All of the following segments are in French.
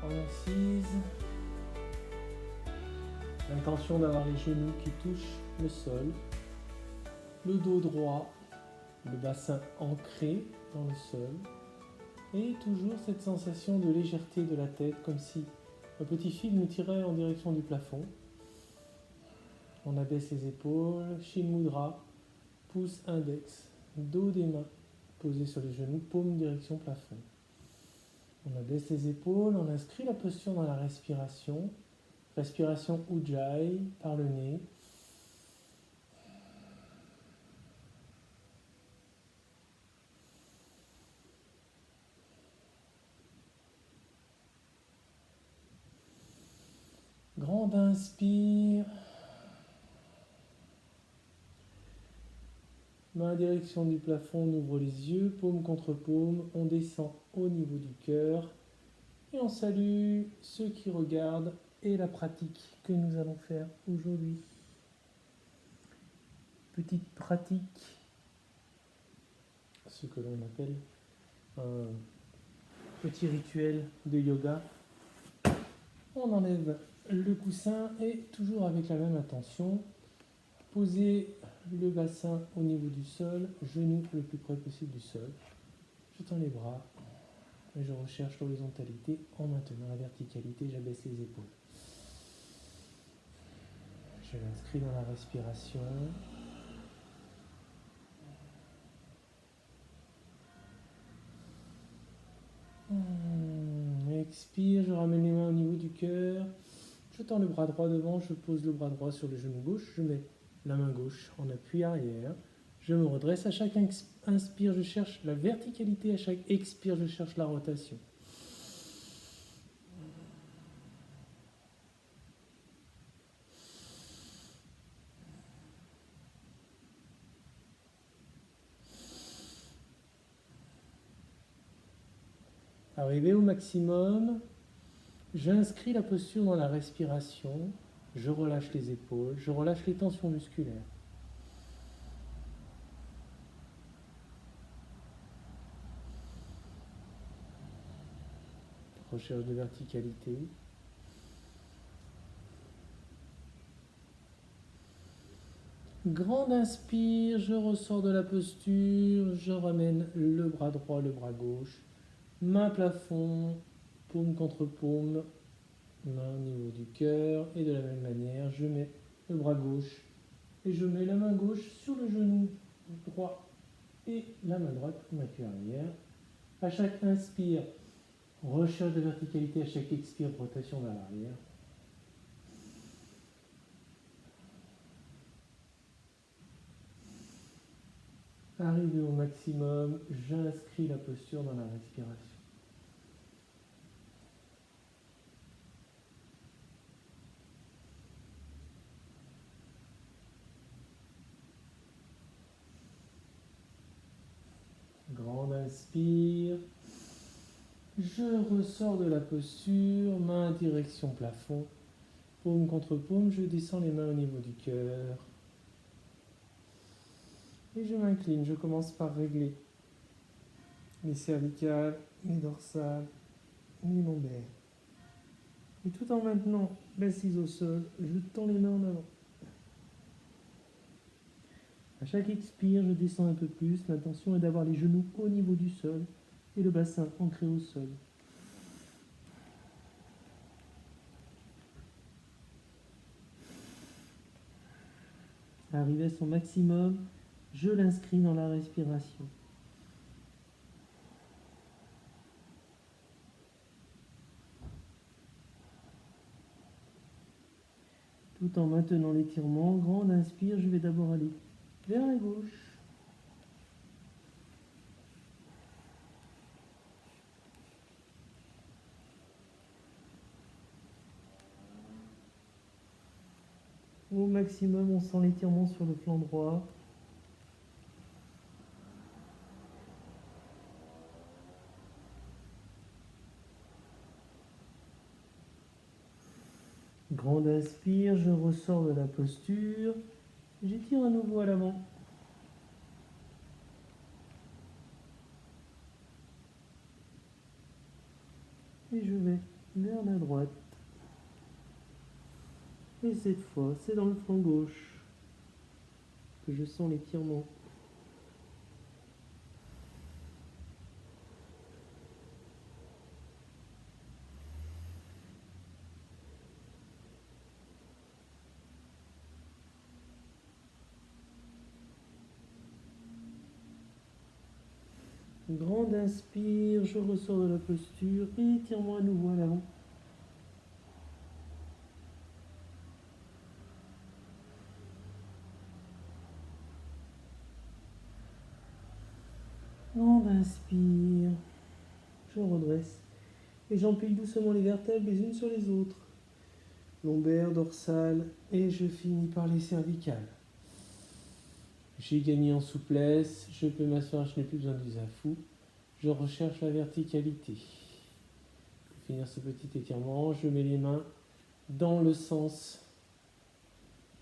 en assise. L'intention d'avoir les genoux qui touchent le sol, le dos droit, le bassin ancré dans le sol, et toujours cette sensation de légèreté de la tête, comme si un petit fil nous tirait en direction du plafond. On abaisse les épaules, Shin Mudra, pouce index, dos des mains posés sur les genoux, paume direction plafond. On abaisse les épaules, on inscrit la posture dans la respiration. Respiration Ujjayi par le nez. Grande inspire. Main en direction du plafond, on ouvre les yeux, paume contre paume, on descend au niveau du cœur et on salue ceux qui regardent et la pratique que nous allons faire aujourd'hui. Petite pratique, ce que l'on appelle un petit rituel de yoga. On enlève le coussin et toujours avec la même intention, poser le bassin au niveau du sol, genou le plus près possible du sol. Je tends les bras et je recherche l'horizontalité en maintenant la verticalité, j'abaisse les épaules. Je l'inscris dans la respiration. Expire, je ramène les mains au niveau du cœur. Je tends le bras droit devant, je pose le bras droit sur le genou gauche, je mets la main gauche en appui arrière. Je me redresse, à chaque inspire, je cherche la verticalité, à chaque expire, je cherche la rotation. Arrivé au maximum, j'inscris la posture dans la respiration, je relâche les épaules, je relâche les tensions musculaires. Recherche de verticalité. Grande inspire, je ressors de la posture, je ramène le bras droit, le bras gauche, main plafond, paume contre paume, main au niveau du cœur, et de la même manière, je mets le bras gauche et je mets la main gauche sur le genou droit et la main droite pour ma cuisse arrière. À chaque inspire, recherche de verticalité, à chaque expire, rotation vers l'arrière. Arrivé au maximum, j'inscris la posture dans la respiration. Grande inspire. Je ressors de la posture, main direction plafond, paume contre paume, je descends les mains au niveau du cœur. Et je m'incline, je commence par régler les cervicales, les dorsales, les lombaires. Et tout en maintenant l'assise au sol, je tends les mains en avant. À chaque expire, je descends un peu plus. L'intention est d'avoir les genoux au niveau du sol et le bassin ancré au sol. Arrivé à son maximum, je l'inscris dans la respiration. Tout en maintenant l'étirement, grande inspire, je vais d'abord aller vers la gauche. Au maximum, on sent l'étirement sur le flanc droit. Grande inspire, je ressors de la posture. J'étire à nouveau à l'avant. Et je vais vers la droite. Et cette fois, c'est dans le flanc gauche que je sens l'étirement. Grande inspire, je ressors de la posture, étire-moi à nouveau à l'avant. Grande inspire, je redresse et j'empile doucement les vertèbres les unes sur les autres. Lombaire, dorsale et je finis par les cervicales. J'ai gagné en souplesse, je peux m'asseoir, je n'ai plus besoin du zafou. Je recherche la verticalité. Pour finir ce petit étirement, je mets les mains dans le sens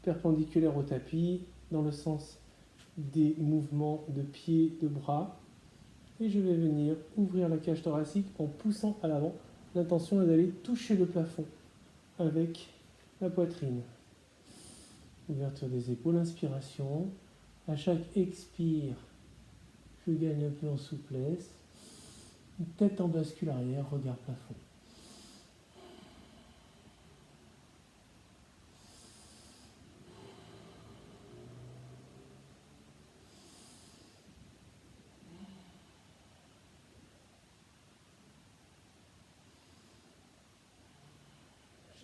perpendiculaire au tapis, dans le sens des mouvements de pieds, de bras. Et je vais venir ouvrir la cage thoracique en poussant à l'avant. L'intention est d'aller toucher le plafond avec la poitrine. Ouverture des épaules, inspiration. À chaque expire, je gagne un peu en souplesse. Tête en bascule arrière, regard plafond.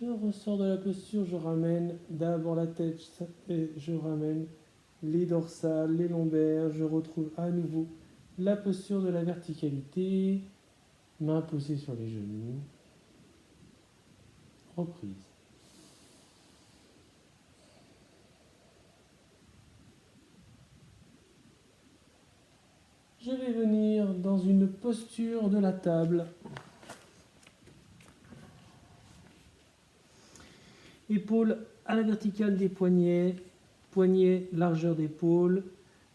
Je ressors de la posture, je ramène d'abord la tête et je ramène les dorsales, les lombaires. Je retrouve à nouveau la posture de la verticalité. Mains posées sur les genoux. Reprise. Je vais venir dans une posture de la table. Épaules à la verticale des poignets, poignets largeur d'épaule,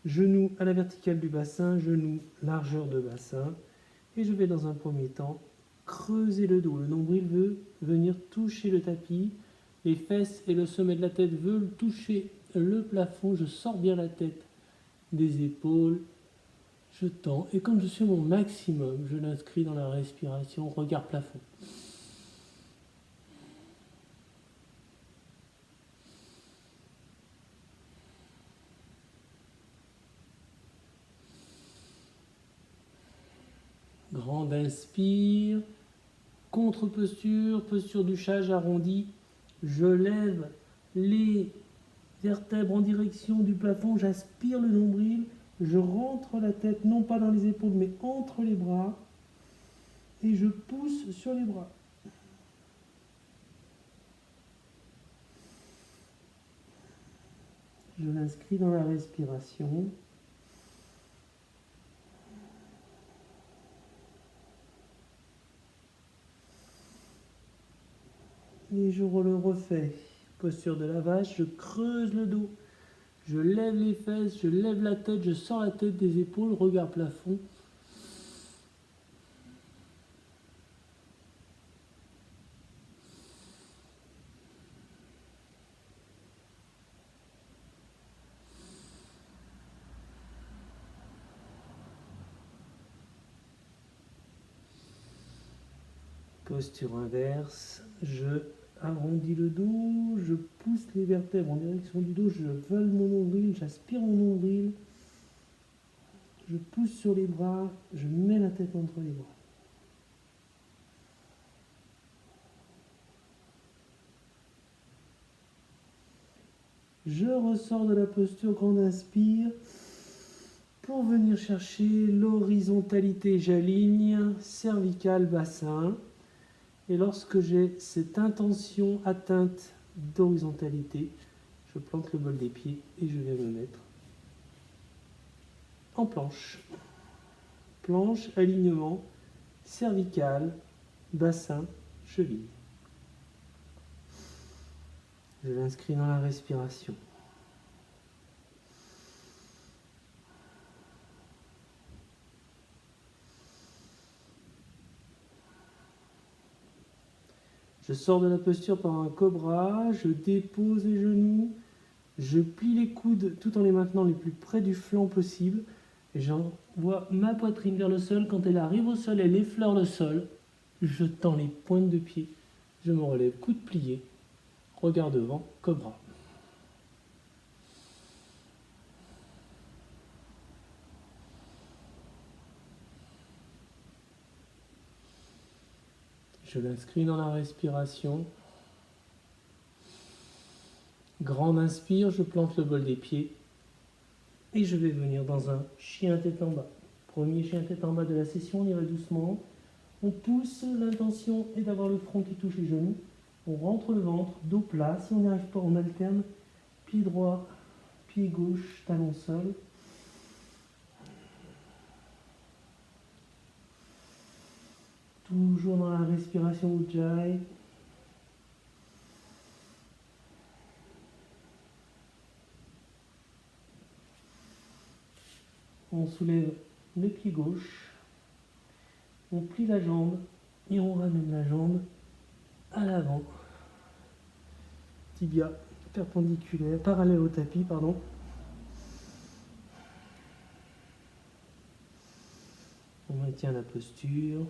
genoux à la verticale du bassin, genoux largeur de bassin. Et je vais dans un premier temps creuser le dos. Le nombril veut venir toucher le tapis. Les fesses et le sommet de la tête veulent toucher le plafond. Je sors bien la tête des épaules. Je tends. Et quand je suis à mon maximum, je l'inscris dans la respiration. Regard plafond. Grande inspire. Contre-posture, posture du chat, j'arrondis. Je lève les vertèbres en direction du plafond. J'aspire le nombril. Je rentre la tête, non pas dans les épaules, mais entre les bras. Et je pousse sur les bras. Je l'inscris dans la respiration. Et je le refais. Posture de la vache, je creuse le dos. Je lève les fesses, je lève la tête, je sors la tête des épaules, regard plafond. Posture inverse, je arrondis le dos, je pousse les vertèbres en direction du dos, je vole mon nombril, j'aspire mon nombril, je pousse sur les bras, je mets la tête entre les bras. Je ressors de la posture grande inspire pour venir chercher l'horizontalité. J'aligne cervical, bassin. Et lorsque j'ai cette intention atteinte d'horizontalité, je plante le bol des pieds et je vais me mettre en planche. Planche, alignement, cervical, bassin, cheville. Je l'inscris dans la respiration. Je sors de la posture par un cobra, je dépose les genoux, je plie les coudes tout en les maintenant les plus près du flanc possible. Et j'envoie ma poitrine vers le sol. Quand elle arrive au sol, elle effleure le sol. Je tends les pointes de pied. Je me relève, coude plié, regard devant, cobra. Je l'inscris dans la respiration. Grande inspire, je plante le bol des pieds. Et je vais venir dans un chien tête en bas. Premier chien tête en bas de la session, on y va doucement. On pousse, l'intention est d'avoir le front qui touche les genoux. On rentre le ventre, dos plat. Si on n'y arrive pas, on alterne. Pied droit, pied gauche, talon sol. Toujours dans la respiration Ujjayi. On soulève le pied gauche. On plie la jambe et on ramène la jambe à l'avant. Tibia perpendiculaire, parallèle au tapis, pardon. On maintient la posture.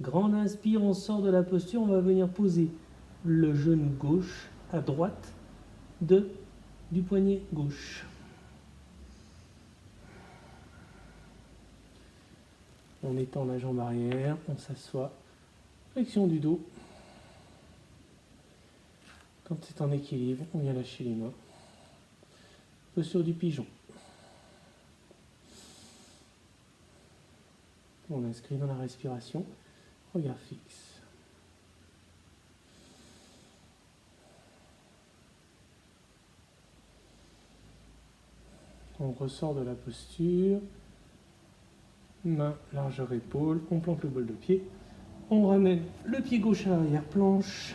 Grande inspire, on sort de la posture, on va venir poser le genou gauche à droite du poignet gauche. On étend la jambe arrière, on s'assoit, flexion du dos. Quand c'est en équilibre, on vient lâcher les mains. Posture du pigeon. On inscrit dans la respiration, regard fixe. On ressort de la posture, main, largeur épaule, on plante le bol de pied, on ramène le pied gauche à l'arrière-planche,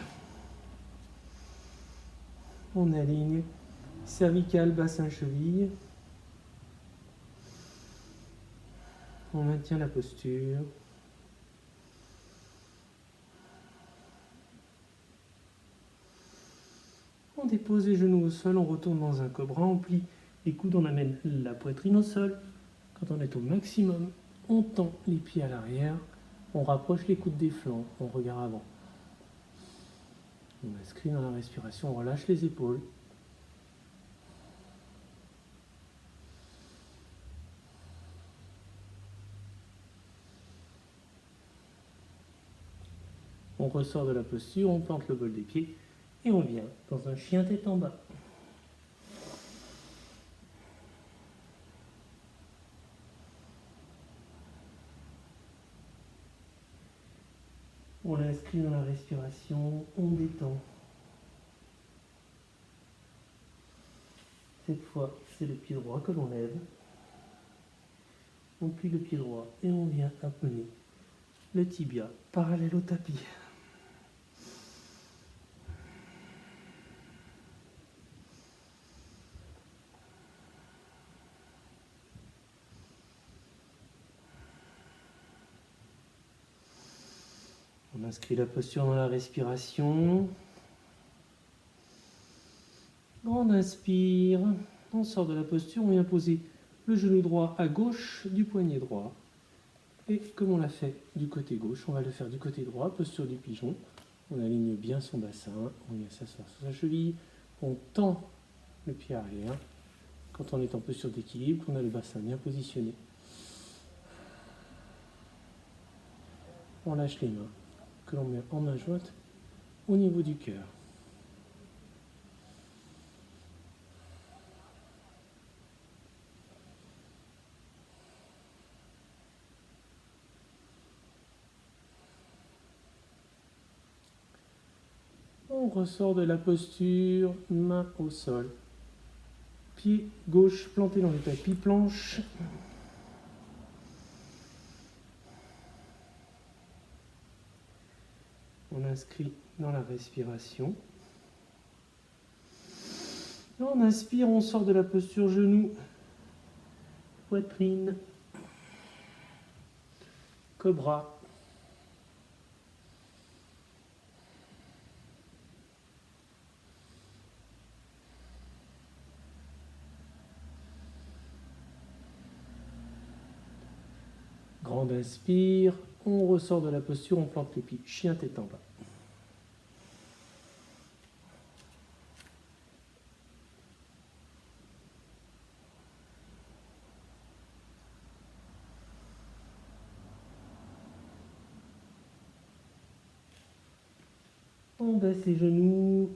on aligne cervical, bassin, cheville, on maintient la posture. On dépose les genoux au sol, on retourne dans un cobra, on plie les coudes, on amène la poitrine au sol. Quand on est au maximum, on tend les pieds à l'arrière, on rapproche les coudes des flancs, on regarde avant. On inscrit dans la respiration, on relâche les épaules. On ressort de la posture, on plante le bol des pieds et on vient dans un chien tête en bas. On l'inscrit dans la respiration, on détend. Cette fois, c'est le pied droit que l'on lève. On plie le pied droit et on vient amener le tibia parallèle au tapis. On inscrit la posture dans la respiration. On inspire, on sort de la posture, on vient poser le genou droit à gauche du poignet droit. Et comme on l'a fait du côté gauche, on va le faire du côté droit, posture du pigeon. On aligne bien son bassin, on vient s'asseoir sur sa cheville, on tend le pied arrière. Quand on est en posture d'équilibre, on a le bassin bien positionné. On lâche les mains, que l'on met en main jointe au niveau du cœur. On ressort de la posture, main au sol. Pied gauche planté dans le tapis, planche. On inscrit dans la respiration. On inspire, on sort de la posture genou, poitrine. Cobra. Grande inspire, on ressort de la posture, on plante les pieds. Chien tête en bas. On baisse les genoux,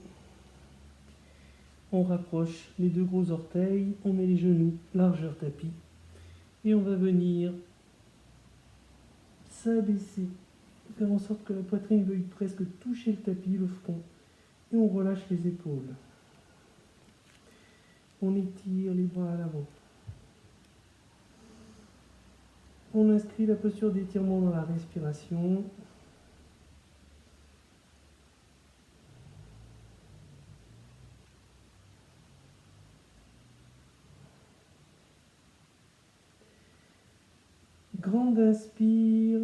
on rapproche les deux gros orteils, on met les genoux largeur tapis et on va venir s'abaisser, faire en sorte que la poitrine veuille presque toucher le tapis, le front, et on relâche les épaules. On étire les bras à l'avant. On inscrit la posture d'étirement dans la respiration. Grande inspire.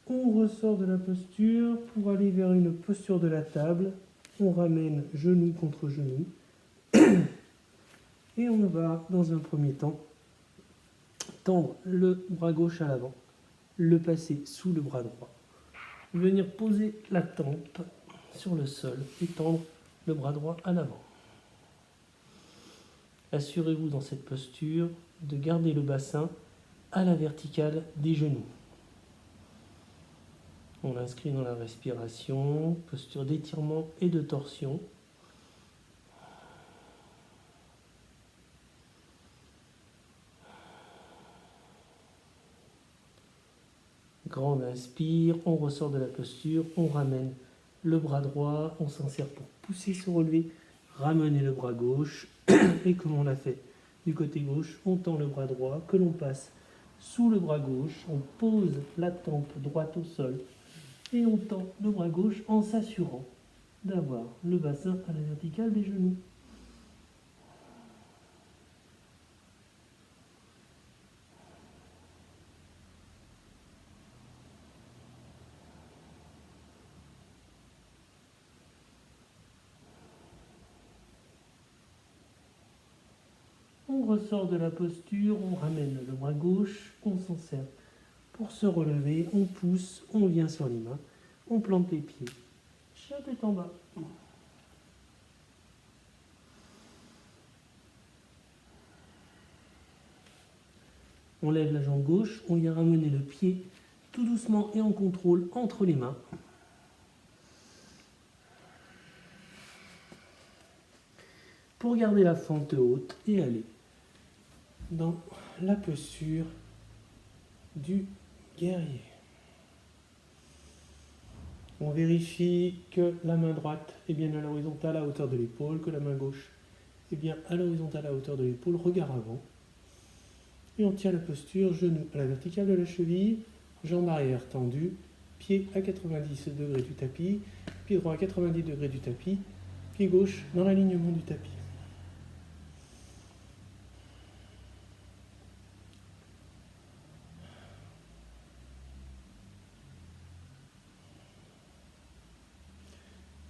On ressort de la posture pour aller vers une posture de la table. On ramène genou contre genou. Et on va, dans un premier temps, tendre le bras gauche à l'avant, le passer sous le bras droit. Venir poser la tempe sur le sol et tendre le bras droit à l'avant. Assurez-vous dans cette posture de garder le bassin à la verticale des genoux. On l'inscrit dans la respiration, posture d'étirement et de torsion. Grande inspire, on ressort de la posture, on ramène le bras droit, on s'insère pour pousser, se relever, ramener le bras gauche, et comme on l'a fait du côté gauche, on tend le bras droit, que l'on passe sous le bras gauche, on pose la tempe droite au sol, et on tend le bras gauche en s'assurant d'avoir le bassin à la verticale des genoux. On ressort de la posture, on ramène le bras gauche, on s'en sert pour se relever, on pousse, on vient sur les mains, on plante les pieds. Chien tête en bas. On lève la jambe gauche, on vient ramener le pied tout doucement et en contrôle entre les mains. Pour garder la fente haute et aller dans la posture du guerrier. On vérifie que la main droite est bien à l'horizontale à hauteur de l'épaule, que la main gauche est bien à l'horizontale à hauteur de l'épaule, regard avant. Et on tient la posture, genou à la verticale de la cheville, jambe arrière tendue, pied à 90 degrés du tapis, pied droit à 90 degrés du tapis, pied gauche dans l'alignement du tapis.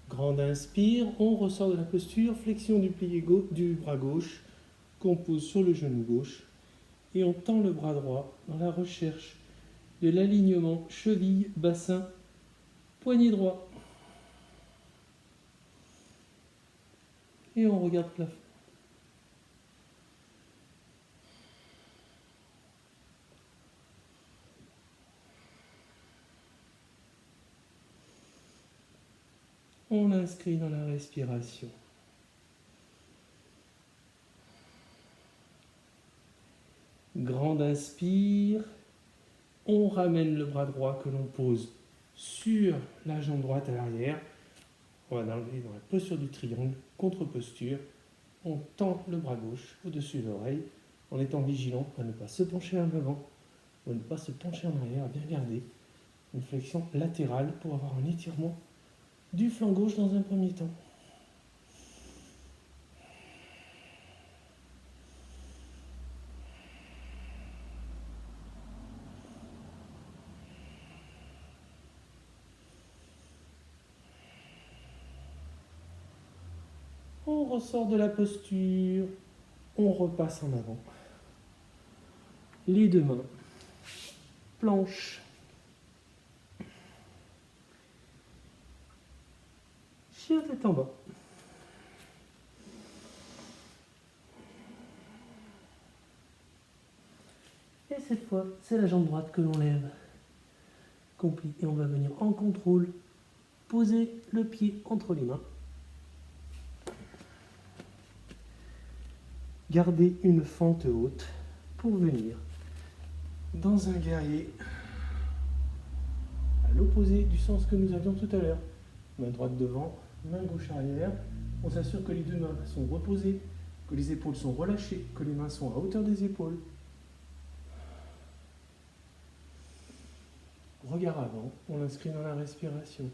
Grande inspire, on ressort de la posture, flexion du plié du bras gauche, qu'on pose sur le genou gauche, et on tend le bras droit dans la recherche de l'alignement cheville, bassin, poignet droit. Et on regarde le plafond. On l'inscrit dans la respiration. Grande inspire, on ramène le bras droit que l'on pose sur la jambe droite à l'arrière. On va l'enlever dans la posture du triangle, contre-posture. On tend le bras gauche au-dessus de l'oreille en étant vigilant à ne pas se pencher en avant ou à ne pas se pencher en arrière, à bien garder une flexion latérale pour avoir un étirement du flanc gauche dans un premier temps. ressort de la posture, on repasse en avant. Les deux mains, planche. Chien tête en bas. Et cette fois, c'est la jambe droite que l'on lève. Compli. Et on va venir en contrôle, poser le pied entre les mains. Garder une fente haute pour venir dans un guerrier à l'opposé du sens que nous avions tout à l'heure. Main droite devant, main gauche arrière. On s'assure que les deux mains sont reposées, que les épaules sont relâchées, que les mains sont à hauteur des épaules. Regard avant, on l'inscrit dans la respiration.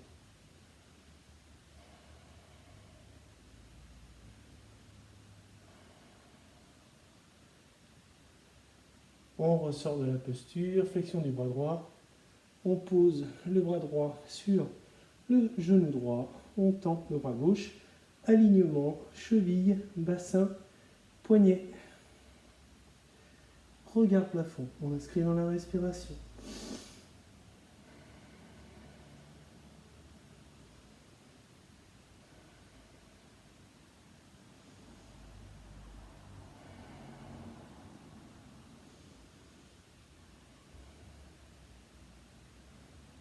On ressort de la posture, flexion du bras droit. On pose le bras droit sur le genou droit. On tend le bras gauche. Alignement, cheville, bassin, poignet. Regard plafond, on inscrit dans la respiration.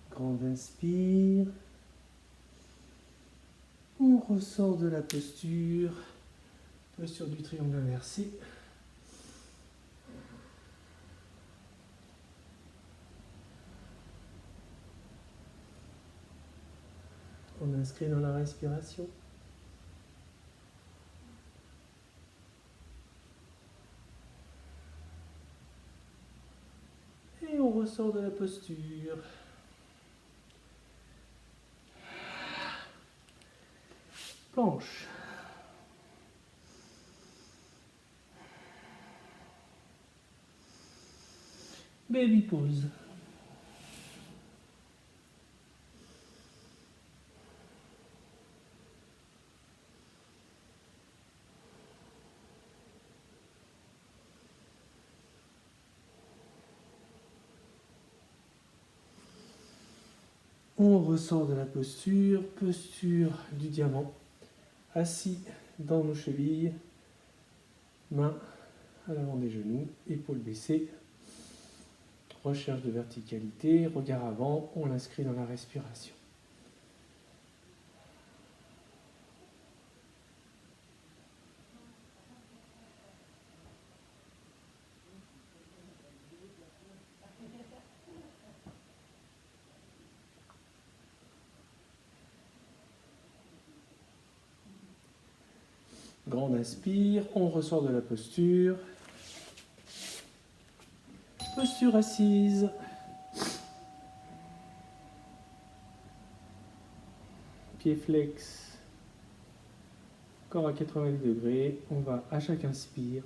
Grande inspire. On ressort de la posture. Posture du triangle inversé. On inscrit dans la respiration. Et on ressort de la posture. Planche. Baby pose. On ressort de la posture, posture du diamant. Assis dans nos chevilles, mains à l'avant des genoux, épaules baissées. Recherche de verticalité, regard avant, on l'inscrit dans la respiration. Grande inspire, on ressort de la posture. Posture assise. Pied flex. Corps à 90 degrés. On va à chaque inspire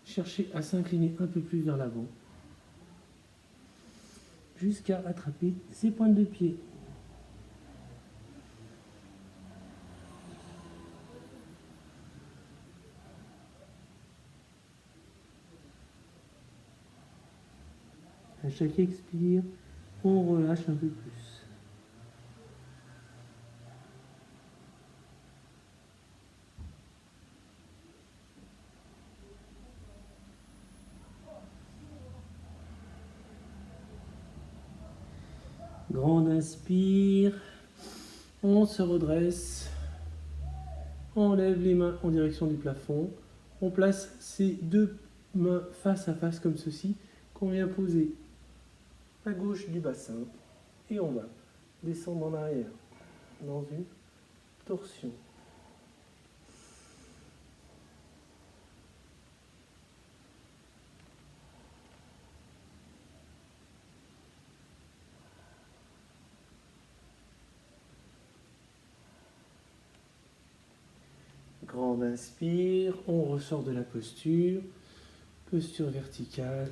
chercher à s'incliner un peu plus vers l'avant jusqu'à attraper ses pointes de pied. À chaque expire, on relâche un peu plus. Grande inspire, on se redresse, on lève les mains en direction du plafond, on place ses deux mains face à face comme ceci, qu'on vient poser à gauche du bassin et on va descendre en arrière dans une torsion. Grande inspire, on ressort de la posture, posture verticale.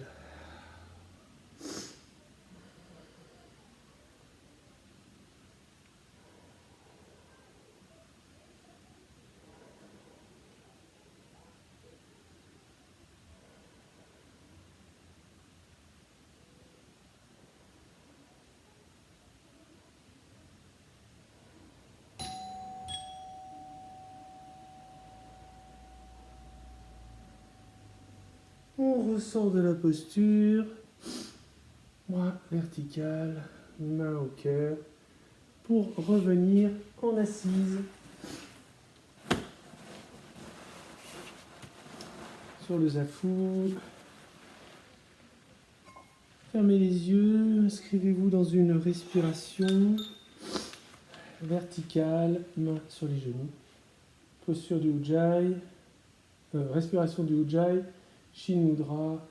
On ressort de la posture. Bras vertical, main au cœur. Pour revenir en assise. Sur le zafu. Fermez les yeux, inscrivez-vous dans une respiration verticale, main sur les genoux. Posture du Ujjayi, respiration du Ujjayi, Shin Mudra,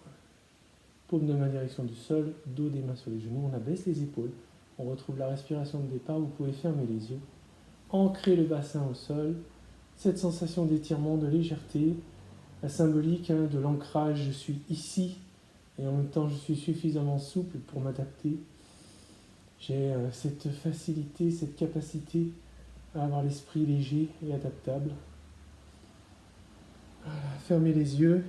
paume de main direction du sol, dos des mains sur les genoux, on abaisse les épaules, on retrouve la respiration de départ, vous pouvez fermer les yeux, ancrer le bassin au sol, cette sensation d'étirement, de légèreté, la symbolique de l'ancrage, je suis ici, et en même temps je suis suffisamment souple pour m'adapter. J'ai cette facilité, cette capacité à avoir l'esprit léger et adaptable. Voilà, fermez les yeux.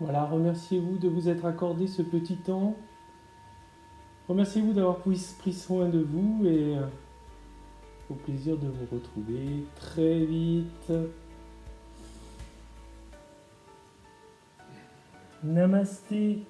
Voilà, remerciez-vous de vous être accordé ce petit temps. Remerciez-vous d'avoir pris soin de vous et au plaisir de vous retrouver très vite. Namasté.